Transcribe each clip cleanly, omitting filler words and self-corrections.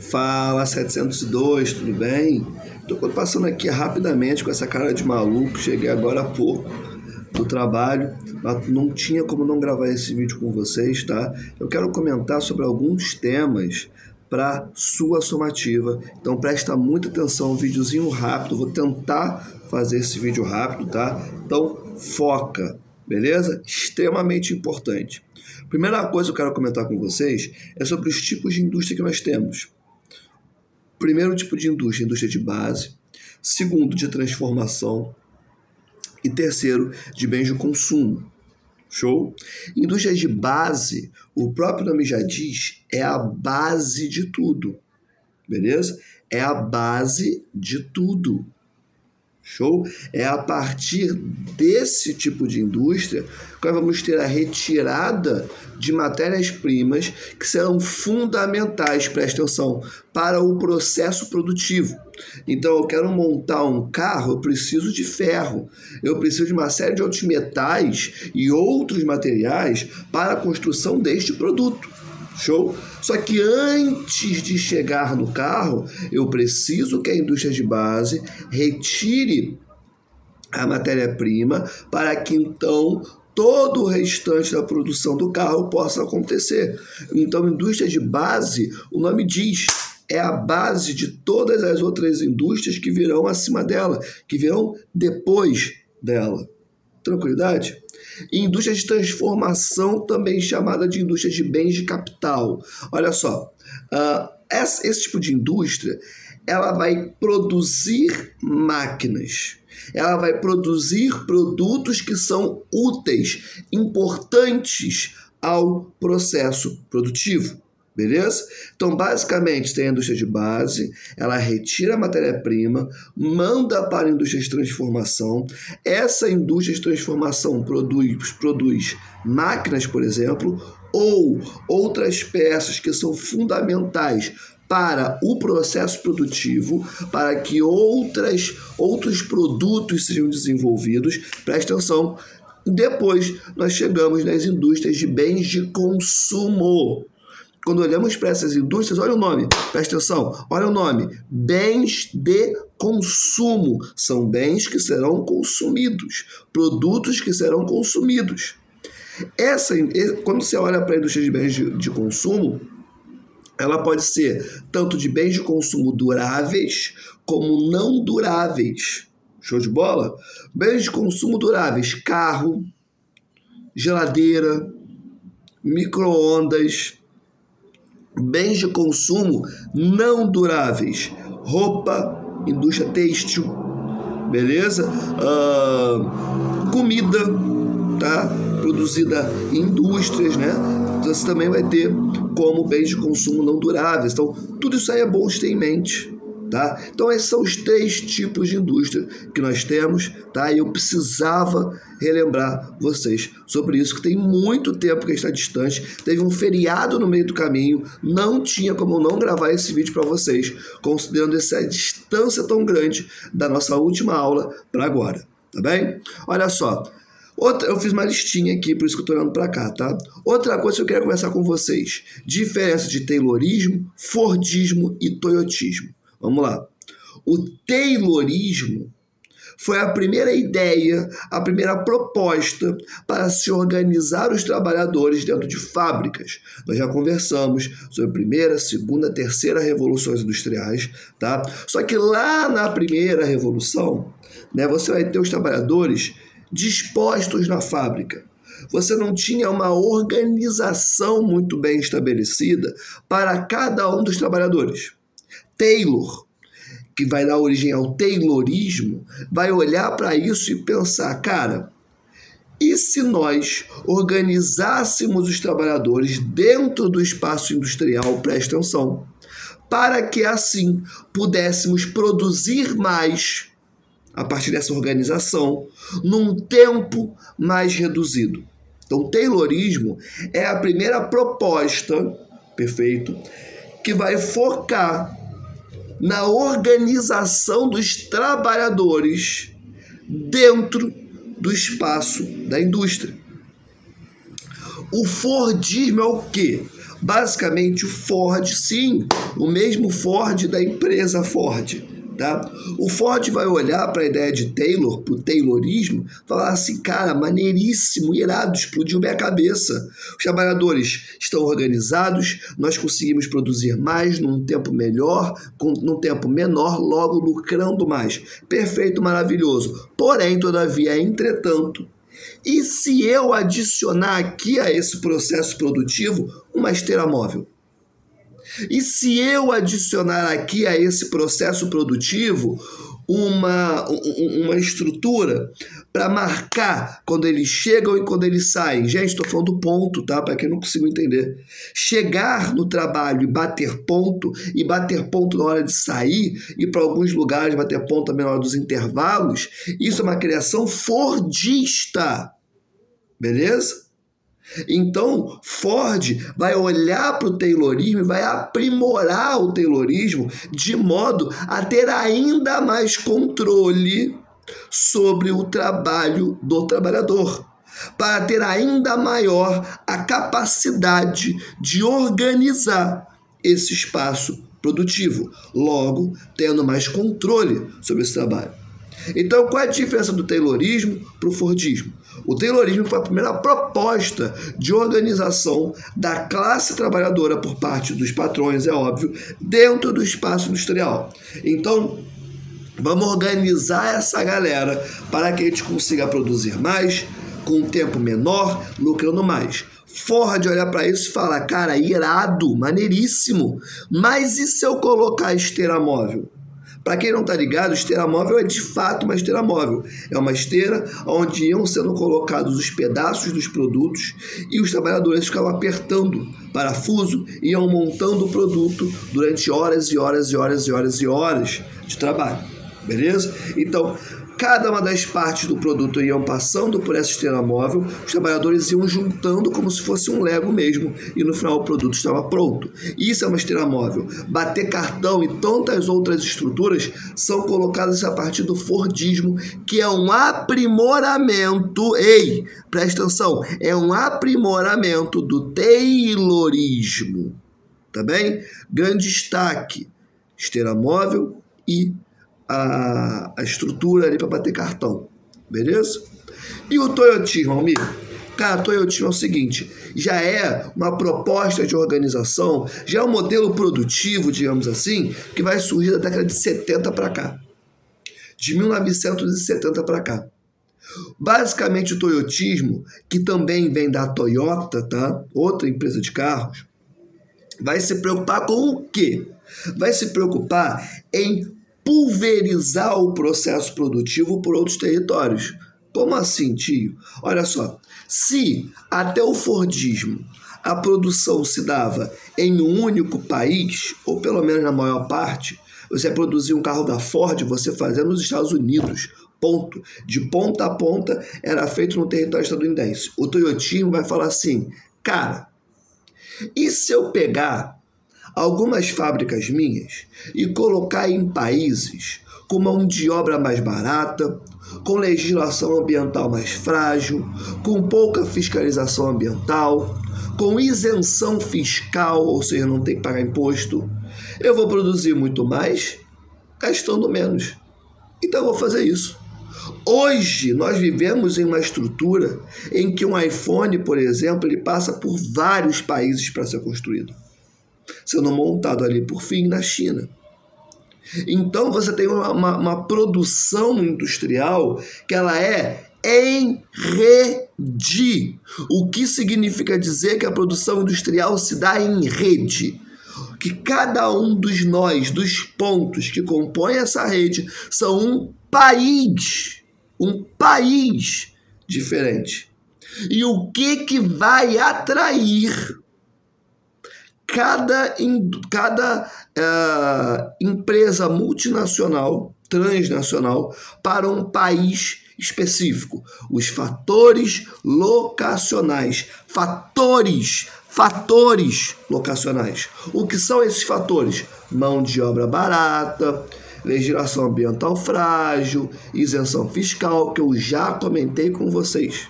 Fala 702, tudo bem? Tô passando aqui rapidamente com essa cara de maluco, cheguei agora há pouco do trabalho, mas não tinha como não gravar esse vídeo com vocês, tá? Eu quero comentar sobre alguns temas para sua somativa, então presta muita atenção, um videozinho rápido, vou tentar fazer esse vídeo rápido, tá? Então foca, beleza? Extremamente importante. Primeira coisa que eu quero comentar com vocês é sobre os tipos de indústria que nós temos. Primeiro tipo de indústria, indústria de base. Segundo, de transformação. E terceiro, de bens de consumo. Show? Indústria de base, o próprio nome já diz, é a base de tudo. Beleza? É a base de tudo. Show? É a partir desse tipo de indústria que nós vamos ter a retirada de matérias-primas que serão fundamentais, presta atenção, para o processo produtivo. Então, eu quero montar um carro, eu preciso de ferro, eu preciso de uma série de outros metais e outros materiais para a construção deste produto. Show? Só que antes de chegar no carro, eu preciso que a indústria de base retire a matéria-prima para que então todo o restante da produção do carro possa acontecer. Então, indústria de base, o nome diz, é a base de todas as outras indústrias que virão acima dela, que virão depois dela. Tranquilidade? E indústria de transformação, também chamada de indústria de bens de capital. Olha só, esse tipo de indústria, ela vai produzir máquinas, ela vai produzir produtos que são úteis, importantes ao processo produtivo. Beleza? Então, basicamente, tem a indústria de base, ela retira a matéria-prima, manda para a indústria de transformação. Essa indústria de transformação produz máquinas, por exemplo, ou outras peças que são fundamentais para o processo produtivo, para que outros produtos sejam desenvolvidos. Presta atenção. Depois, nós chegamos nas indústrias de bens de consumo. Quando olhamos para essas indústrias, olha o nome, presta atenção, olha o nome, bens de consumo, são bens que serão consumidos, produtos que serão consumidos. Quando você olha para a indústria de bens de consumo, ela pode ser tanto de bens de consumo duráveis como não duráveis. Show de bola? Bens de consumo duráveis, carro, geladeira, micro-ondas. Bens de consumo não duráveis, roupa, indústria têxtil, beleza? Comida, tá? Produzida em indústrias, né? Então, você também vai ter como bens de consumo não duráveis. Então, tudo isso aí é bom ter em mente, tá? Então, esses são os 3 tipos de indústria que nós temos, tá? E eu precisava relembrar vocês sobre isso, que tem muito tempo que está distante, teve um feriado no meio do caminho, não tinha como não gravar esse vídeo para vocês, considerando essa distância tão grande da nossa última aula para agora, tá bem? Olha só, eu fiz uma listinha aqui, por isso que eu estou olhando para cá, tá? Outra coisa que eu quero conversar com vocês, diferença de Taylorismo, Fordismo e Toyotismo. Vamos lá. O Taylorismo foi a primeira ideia, a primeira proposta para se organizar os trabalhadores dentro de fábricas. Nós já conversamos sobre a primeira, segunda, terceira revoluções industriais, tá? Só que lá na primeira revolução, né, você vai ter os trabalhadores dispostos na fábrica. Você não tinha uma organização muito bem estabelecida para cada um dos trabalhadores. Taylor, que vai dar origem ao Taylorismo, vai olhar para isso e pensar, cara, e se nós organizássemos os trabalhadores dentro do espaço industrial, presta atenção, para que assim pudéssemos produzir mais a partir dessa organização, num tempo mais reduzido. Então, o Taylorismo é a primeira proposta, perfeito, que vai focar na organização dos trabalhadores dentro do espaço da indústria. O Fordismo é o quê? Basicamente, o Ford, sim, o mesmo Ford da empresa Ford. Tá? O Ford vai olhar para a ideia de Taylor, para o Taylorismo, falar assim, cara, maneiríssimo, irado, explodiu minha cabeça. Os trabalhadores estão organizados, nós conseguimos produzir mais num tempo melhor, num tempo menor, logo lucrando mais. Perfeito, maravilhoso. Porém, todavia, entretanto, e se eu adicionar aqui a esse processo produtivo uma esteira móvel? E se eu adicionar aqui a esse processo produtivo uma estrutura para marcar quando eles chegam e quando eles saem? Gente, estou falando do ponto, tá? Para quem não consigo entender. Chegar no trabalho e bater ponto na hora de sair, e para alguns lugares bater ponto também na hora dos intervalos, isso é uma criação fordista. Beleza? Então, Ford vai olhar para o Taylorismo e vai aprimorar o Taylorismo de modo a ter ainda mais controle sobre o trabalho do trabalhador, para ter ainda maior a capacidade de organizar esse espaço produtivo, logo tendo mais controle sobre esse trabalho. Então, qual é a diferença do Taylorismo para o Fordismo? O Taylorismo foi a primeira proposta de organização da classe trabalhadora por parte dos patrões, é óbvio, dentro do espaço industrial. Então, vamos organizar essa galera para que a gente consiga produzir mais, com um tempo menor, lucrando mais. Ford olha para isso e fala, cara, irado, maneiríssimo, mas e se eu colocar esteira móvel? Para quem não está ligado, esteira móvel é de fato uma esteira móvel. É uma esteira onde iam sendo colocados os pedaços dos produtos e os trabalhadores ficavam apertando parafuso e iam montando o produto durante horas e horas e horas e horas e horas de trabalho. Beleza? Então, cada uma das partes do produto iam passando por essa esteira móvel, os trabalhadores iam juntando como se fosse um Lego mesmo, e no final o produto estava pronto. Isso é uma esteira móvel. Bater cartão e tantas outras estruturas são colocadas a partir do Fordismo, que é um aprimoramento, presta atenção, é um aprimoramento do Taylorismo. Tá bem? Grande destaque, esteira móvel e a estrutura ali para bater cartão, beleza? E o Toyotismo, Almir? Cara, o Toyotismo é o seguinte, já é uma proposta de organização, já é um modelo produtivo, digamos assim, que vai surgir da década de 70 para cá, de 1970 para cá. Basicamente, o Toyotismo, que também vem da Toyota, tá? Outra empresa de carros, vai se preocupar com o quê? Vai se preocupar em pulverizar o processo produtivo por outros territórios. Como assim, tio? Olha só, se até o Fordismo a produção se dava em um único país, ou pelo menos na maior parte, você produzia um carro da Ford, você fazia nos Estados Unidos, ponto. De ponta a ponta era feito no território estadunidense. O Toyotismo vai falar assim, cara, e se eu pegar algumas fábricas minhas e colocar em países com mão de obra mais barata, com legislação ambiental mais frágil, com pouca fiscalização ambiental, com isenção fiscal, ou seja, não tem que pagar imposto, eu vou produzir muito mais, gastando menos. Então eu vou fazer isso. Hoje, nós vivemos em uma estrutura em que um iPhone, por exemplo, ele passa por vários países para ser construído, sendo montado ali por fim na China. Então você tem uma produção industrial que ela é em rede. O que significa dizer que a produção industrial se dá em rede? Que cada um dos nós, dos pontos que compõem essa rede, são um país diferente. E o que vai atrair cada empresa multinacional, transnacional, para um país específico? Os fatores locacionais. Fatores locacionais. O que são esses fatores? Mão de obra barata, legislação ambiental frágil, isenção fiscal, que eu já comentei com vocês.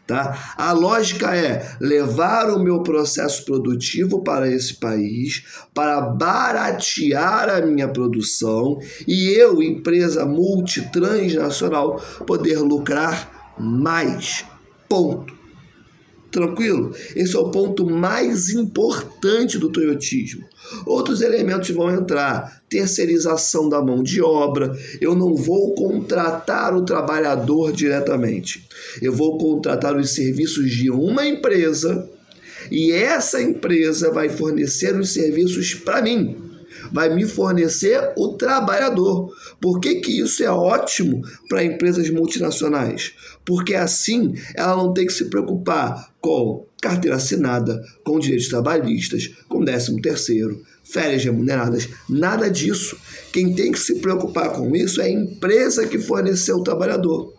Tá? A lógica é levar o meu processo produtivo para esse país, para baratear a minha produção e eu, empresa multitransnacional, poder lucrar mais. Ponto. Tranquilo? Esse é o ponto mais importante do toyotismo. Outros elementos vão entrar. Terceirização da mão de obra. Eu não vou contratar o trabalhador diretamente. Eu vou contratar os serviços de uma empresa e essa empresa vai fornecer os serviços para mim. Vai me fornecer o trabalhador. Por que isso é ótimo para empresas multinacionais? Porque assim ela não tem que se preocupar com carteira assinada, com direitos trabalhistas, com 13º, férias remuneradas, nada disso. Quem tem que se preocupar com isso é a empresa que forneceu o trabalhador.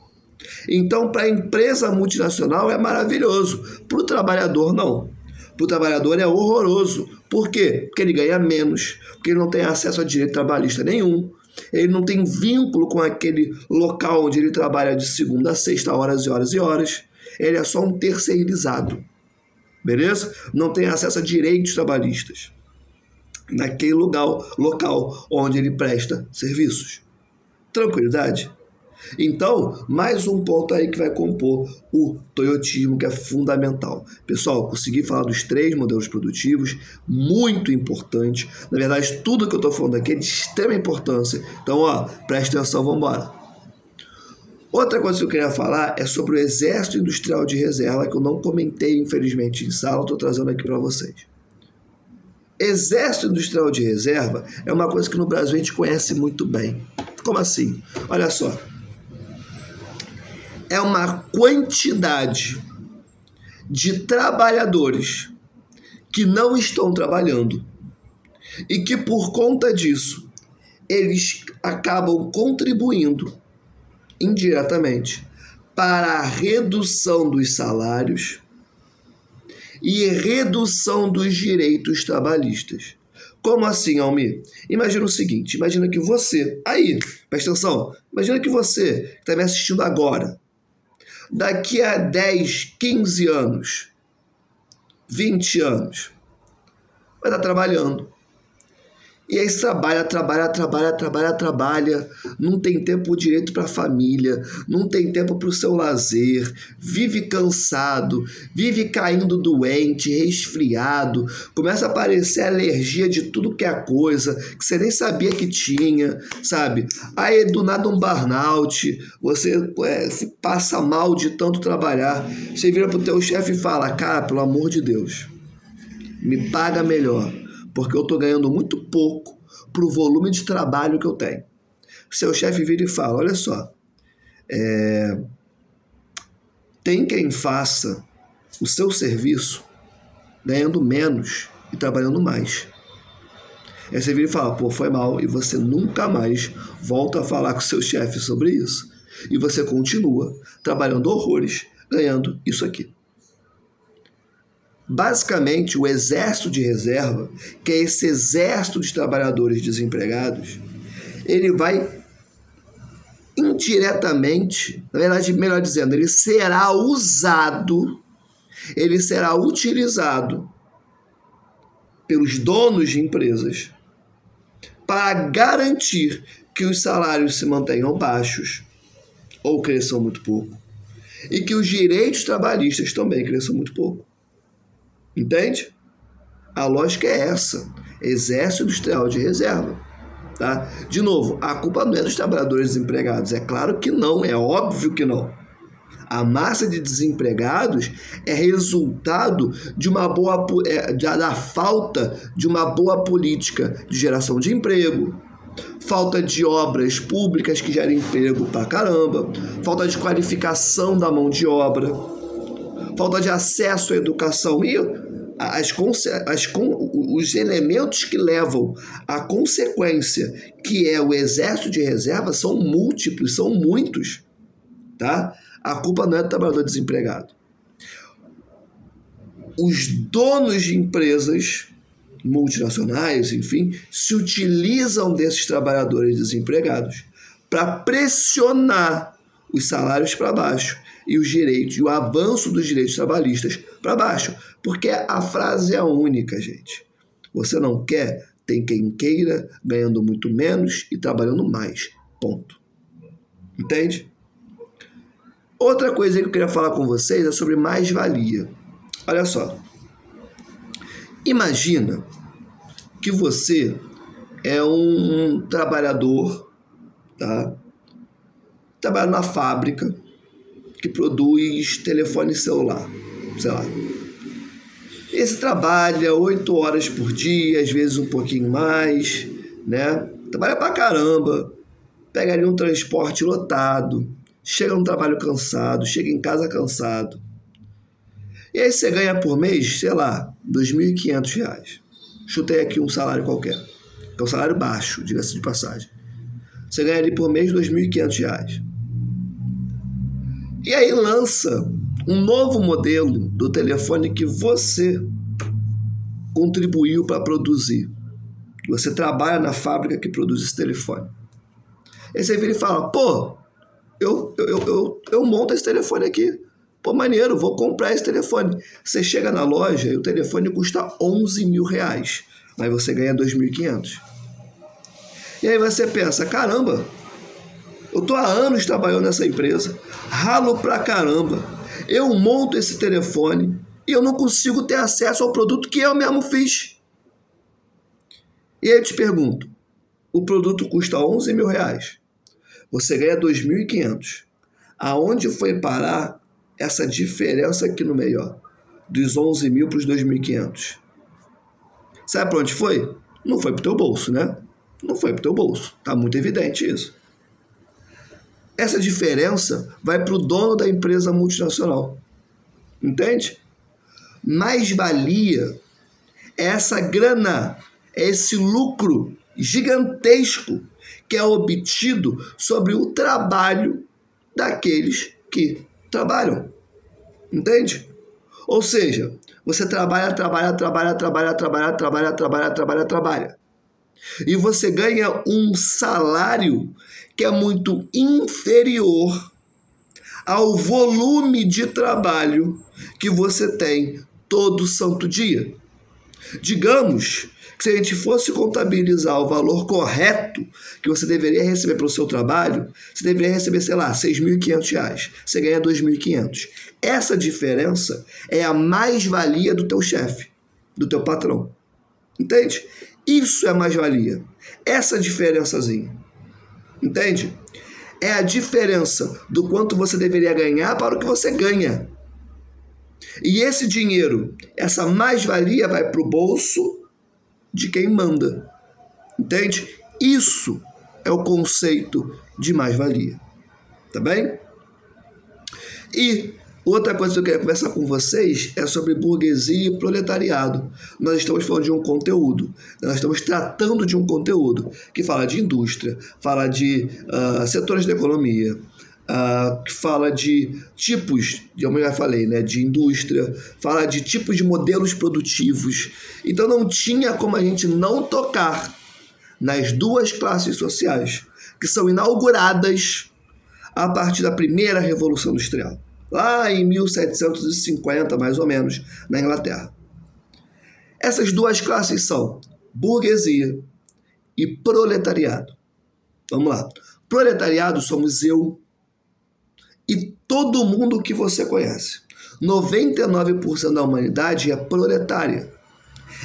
Então, para a empresa multinacional é maravilhoso, para o trabalhador não. Para o trabalhador é horroroso. Por quê? Porque ele ganha menos, porque ele não tem acesso a direito trabalhista nenhum, ele não tem vínculo com aquele local onde ele trabalha de segunda a sexta, horas e horas e horas. Ele é só um terceirizado, beleza? Não tem acesso a direitos trabalhistas naquele local onde ele presta serviços. Tranquilidade? Então, mais um ponto aí que vai compor o toyotismo, que é fundamental. Pessoal, consegui falar dos 3 modelos produtivos, muito importante. Na verdade, tudo que eu estou falando aqui é de extrema importância. Então, presta atenção, vamos embora. Outra coisa que eu queria falar é sobre o Exército Industrial de Reserva, que eu não comentei, infelizmente, em sala, estou trazendo aqui para vocês. Exército Industrial de Reserva é uma coisa que no Brasil a gente conhece muito bem. Como assim? Olha só. É uma quantidade de trabalhadores que não estão trabalhando e que, por conta disso, eles acabam contribuindo indiretamente para a redução dos salários e redução dos direitos trabalhistas. Como assim, Almir? Imagina o seguinte, imagina que você, presta atenção, imagina que você que está me assistindo agora, daqui a 10, 15 anos, 20 anos, vai estar trabalhando. E aí trabalha, não tem tempo direito para a família, não tem tempo para o seu lazer, vive cansado, vive caindo doente, resfriado, começa a aparecer alergia de tudo que é coisa, que você nem sabia que tinha, sabe? Aí do nada um burnout, você passa mal de tanto trabalhar, você vira pro teu chefe e fala, cara, pelo amor de Deus, me paga melhor, porque eu tô ganhando muito pouco para o volume de trabalho que eu tenho. Seu chefe vira e fala, olha só, tem quem faça o seu serviço ganhando menos e trabalhando mais. Aí você vira e fala, pô, foi mal, e você nunca mais volta a falar com seu chefe sobre isso. E você continua trabalhando horrores, ganhando isso aqui. Basicamente, o Exército de Reserva, que é esse exército de trabalhadores desempregados, ele vai indiretamente, na verdade, melhor dizendo, ele será utilizado pelos donos de empresas para garantir que os salários se mantenham baixos ou cresçam muito pouco e que os direitos trabalhistas também cresçam muito pouco. Entende? A lógica é essa. Exército Industrial de Reserva. Tá? De novo, a culpa não é dos trabalhadores desempregados. É claro que não, é óbvio que não. A massa de desempregados é resultado de da falta de uma boa política de geração de emprego, falta de obras públicas que gerem emprego pra caramba, falta de qualificação da mão de obra, falta de acesso à educação e os elementos que levam à consequência, que é o Exército de Reserva, são múltiplos, são muitos, tá? A culpa não é do trabalhador desempregado. Os donos de empresas multinacionais, enfim, se utilizam desses trabalhadores desempregados para pressionar os salários para baixo e os direitos, e o avanço dos direitos trabalhistas para baixo. Porque a frase é única, gente. Você não quer, tem quem queira, ganhando muito menos e trabalhando mais. Ponto. Entende? Outra coisa que eu queria falar com vocês é sobre mais-valia. Olha só. Imagina que você é um trabalhador, tá? Trabalha numa fábrica que produz telefone celular, sei lá. Esse trabalha 8 horas por dia, às vezes um pouquinho mais, né? Trabalha pra caramba, pega ali um transporte lotado, chega no trabalho cansado, chega em casa cansado. E aí você ganha por mês, sei lá, R$2.500. Chutei aqui um salário qualquer, que é um salário baixo, diga-se de passagem. Você ganha ali por mês R$2.500. E aí lança um novo modelo do telefone que você contribuiu para produzir. Você trabalha na fábrica que produz esse telefone. Aí você vira e fala, pô, eu monto esse telefone aqui. Pô, maneiro, vou comprar esse telefone. Você chega na loja e o telefone custa R$11.000, mas você ganha R$2.500. E aí você pensa, caramba, eu tô há anos trabalhando nessa empresa, ralo pra caramba, eu monto esse telefone e eu não consigo ter acesso ao produto que eu mesmo fiz. E aí eu te pergunto, o produto custa R$11.000, você ganha R$2.500. Aonde foi parar essa diferença aqui no meio, ó, dos 11.000 para os 2.500? Sabe para onde foi? Não foi pro teu bolso, né? Não foi pro teu bolso. Tá muito evidente isso. Essa diferença vai para o dono da empresa multinacional. Entende? Mais-valia é essa grana, é esse lucro gigantesco que é obtido sobre o trabalho daqueles que trabalham. Entende? Ou seja, você trabalha. E você ganha um salário que é muito inferior ao volume de trabalho que você tem todo santo dia. Digamos que se a gente fosse contabilizar o valor correto que você deveria receber pelo seu trabalho, você deveria receber, sei lá, R$6.500. Você ganha R$2.500. Essa diferença é a mais-valia do teu chefe, do teu patrão. Entende? Isso é mais-valia. Essa diferençazinha. Entende? É a diferença do quanto você deveria ganhar para o que você ganha. E esse dinheiro, essa mais-valia vai para o bolso de quem manda. Entende? Isso é o conceito de mais-valia. Tá bem? E outra coisa que eu queria conversar com vocês é sobre burguesia e proletariado. Nós estamos falando de um conteúdo, nós estamos tratando de um conteúdo que fala de indústria, fala de setores da economia, que fala de tipos, como eu já falei, né, de indústria, fala de tipos de modelos produtivos. Então não tinha como a gente não tocar nas duas classes sociais que são inauguradas a partir da primeira Revolução Industrial, lá em 1750, mais ou menos, na Inglaterra. Essas duas classes são burguesia e proletariado. Vamos lá. Proletariado somos eu e todo mundo que você conhece. 99% da humanidade é proletária.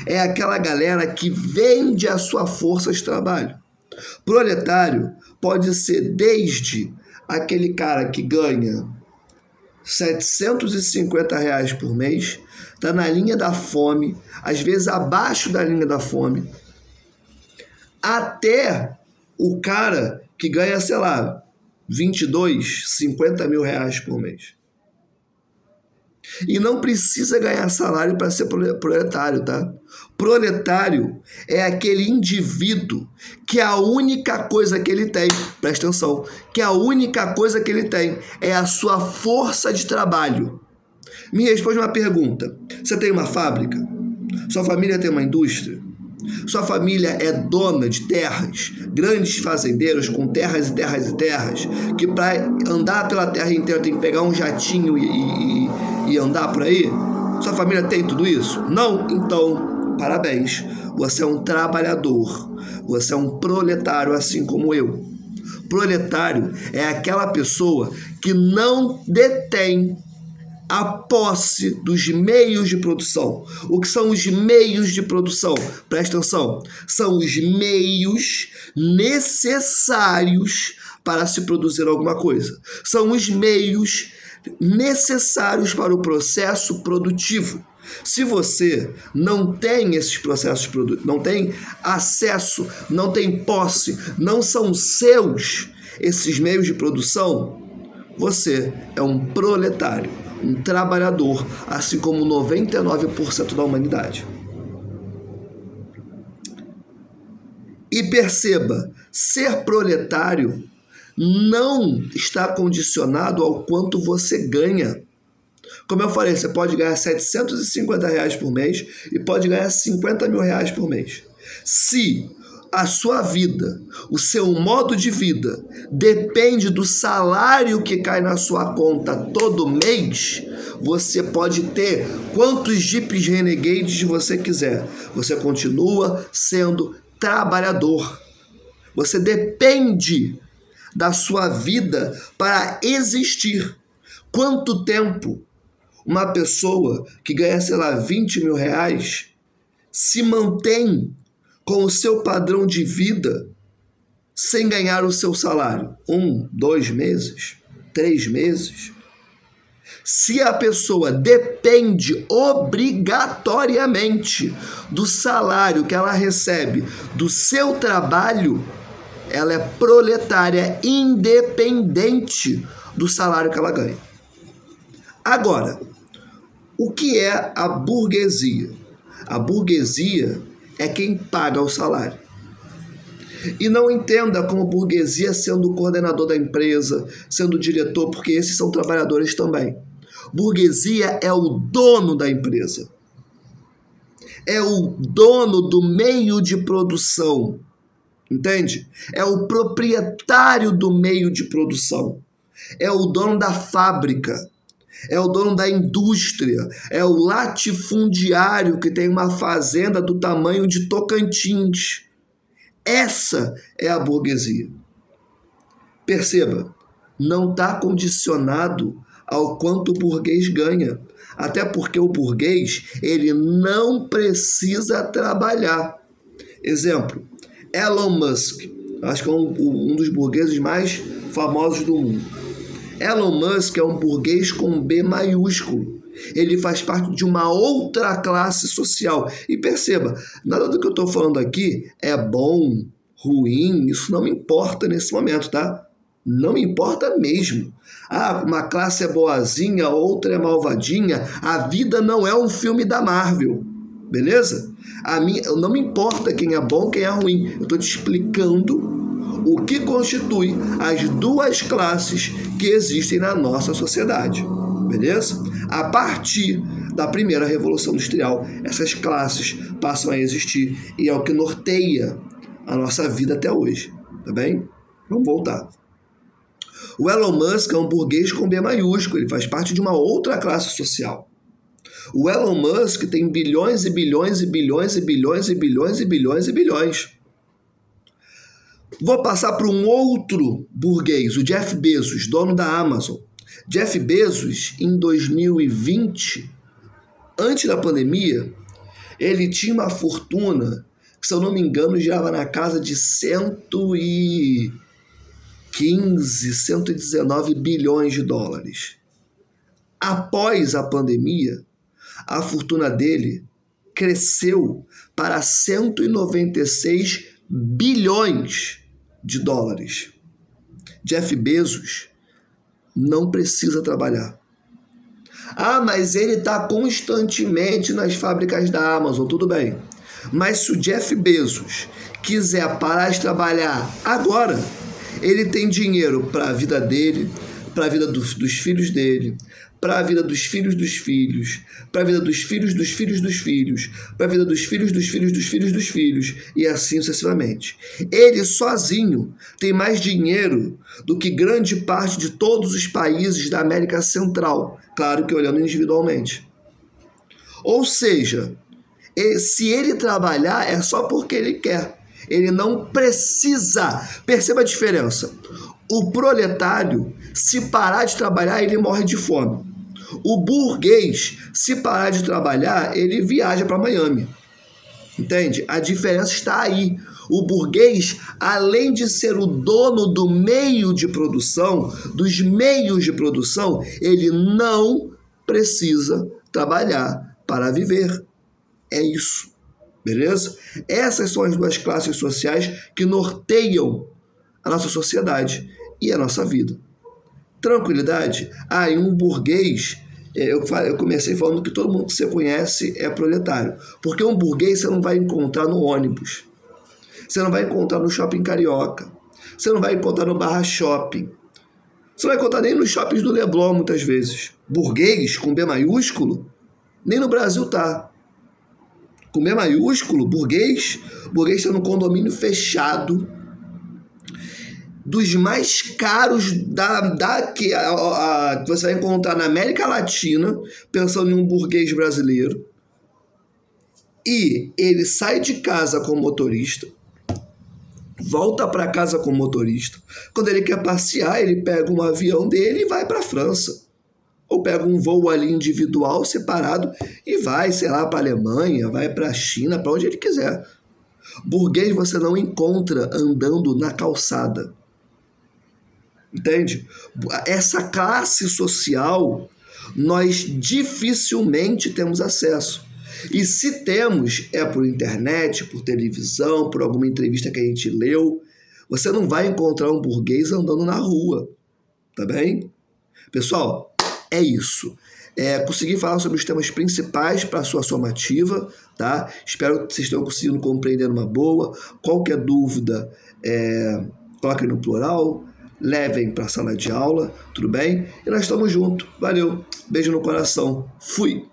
É aquela galera que vende a sua força de trabalho. Proletário pode ser desde aquele cara que ganha R$750 por mês, está na linha da fome, às vezes abaixo da linha da fome, até o cara que ganha, sei lá, 22, 50 mil reais por mês. E não precisa ganhar salário para ser proletário, tá? Proletário é aquele indivíduo que a única coisa que ele tem, presta atenção, que a única coisa que ele tem é a sua força de trabalho. Me responde uma pergunta. Você tem uma fábrica? Sua família tem uma indústria? Sua família é dona de terras, grandes fazendeiros com terras e terras e terras, que para andar pela terra inteira tem que pegar um jatinho e andar por aí? Sua família tem tudo isso? Não? Então, parabéns. Você é um trabalhador. Você é um proletário, assim como eu. Proletário é aquela pessoa que não detém a posse dos meios de produção. O que são os meios de produção? Presta atenção. São os meios necessários para se produzir alguma coisa. São os meios necessários para o processo produtivo. Se você não tem esses processos produtivos, não tem acesso, não tem posse, não são seus esses meios de produção, você é um proletário, um trabalhador, assim como 99% da humanidade. E perceba, ser proletário não está condicionado ao quanto você ganha. Como eu falei, você pode ganhar R$750 por mês e pode ganhar R$50 mil por mês. Se a sua vida, o seu modo de vida, depende do salário que cai na sua conta todo mês, você pode ter quantos Jeeps Renegades você quiser. Você continua sendo trabalhador. Você depende da sua vida para existir. Quanto tempo uma pessoa que ganha, sei lá, R$20 mil se mantém com o seu padrão de vida sem ganhar o seu salário? 1, 2 meses? 3 meses? Se a pessoa depende obrigatoriamente do salário que ela recebe do seu trabalho, ela é proletária, independente do salário que ela ganha. Agora, o que é a burguesia? A burguesia é quem paga o salário. E não entenda como burguesia sendo o coordenador da empresa, sendo o diretor, porque esses são trabalhadores também. Burguesia é o dono da empresa. É o dono do meio de produção. Entende? É o proprietário do meio de produção. É o dono da fábrica. É o dono da indústria, é o latifundiário que tem uma fazenda do tamanho de Tocantins. Essa é a burguesia. Perceba, não está condicionado ao quanto o burguês ganha. Até porque o burguês, ele não precisa trabalhar. Exemplo, Elon Musk, acho que é um dos burgueses mais famosos do mundo. Elon Musk é um burguês com B maiúsculo. Ele faz parte de uma outra classe social. E perceba, nada do que eu estou falando aqui é bom, ruim, isso não me importa nesse momento, tá? Não me importa mesmo. Ah, uma classe é boazinha, outra é malvadinha. A vida não é um filme da Marvel, beleza? Não me importa quem é bom, quem é ruim. Eu estou te explicando o que constitui as duas classes que existem na nossa sociedade, beleza? A partir da primeira Revolução Industrial, essas classes passam a existir e é o que norteia a nossa vida até hoje, tá bem? Vamos voltar. O Elon Musk é um burguês com B maiúsculo, ele faz parte de uma outra classe social. O Elon Musk tem bilhões e bilhões e bilhões e bilhões e bilhões e bilhões e bilhões. Vou passar para um outro burguês, o Jeff Bezos, dono da Amazon. Jeff Bezos, em 2020, antes da pandemia, ele tinha uma fortuna que, se eu não me engano, girava na casa de 119 bilhões de dólares. Após a pandemia, a fortuna dele cresceu para 196 bilhões de dólares. Jeff Bezos não precisa trabalhar. Ah, mas ele está constantemente nas fábricas da Amazon, tudo bem. Mas se o Jeff Bezos quiser parar de trabalhar agora, ele tem dinheiro para a vida dele, para a vida dos filhos dele, para a vida dos filhos dos filhos, para a vida dos filhos dos filhos dos filhos, para a vida dos filhos dos filhos dos filhos dos filhos, e assim sucessivamente. Ele sozinho tem mais dinheiro do que grande parte de todos os países da América Central, claro que olhando individualmente. Ou seja, se ele trabalhar é só porque ele quer. Ele não precisa. Perceba a diferença. O proletário, se parar de trabalhar, ele morre de fome. O burguês, se parar de trabalhar, ele viaja para Miami. Entende? A diferença está aí. O burguês, além de ser o dono do meio de produção, dos meios de produção, ele não precisa trabalhar para viver. É isso. Beleza? Essas são as duas classes sociais que norteiam a nossa sociedade e a nossa vida. Tranquilidade? E um burguês, eu comecei falando que todo mundo que você conhece é proletário. Porque um burguês você não vai encontrar no ônibus. Você não vai encontrar no shopping carioca. Você não vai encontrar no Barra Shopping. Você não vai encontrar nem nos shoppings do Leblon, muitas vezes. Burguês, com B maiúsculo, nem no Brasil tá. Com B maiúsculo, burguês está num condomínio fechado, dos mais caros que você vai encontrar na América Latina, pensando em um burguês brasileiro. E ele sai de casa com motorista, volta para casa com motorista. Quando ele quer passear, ele pega um avião dele e vai para a França. Ou pega um voo ali individual, separado, e vai, sei lá, para a Alemanha, vai para a China, para onde ele quiser. Burguês você não encontra andando na calçada. Entende? Essa classe social, nós dificilmente temos acesso. E se temos, é por internet, por televisão, por alguma entrevista que a gente leu. Você não vai encontrar um burguês andando na rua. Tá bem? Pessoal, é isso. Consegui falar sobre os temas principais para a sua somativa, tá? Espero que vocês tenham conseguido compreender uma boa. Qualquer dúvida, coloquem no plural, levem para a sala de aula, tudo bem? E nós estamos juntos. Valeu, beijo no coração. Fui!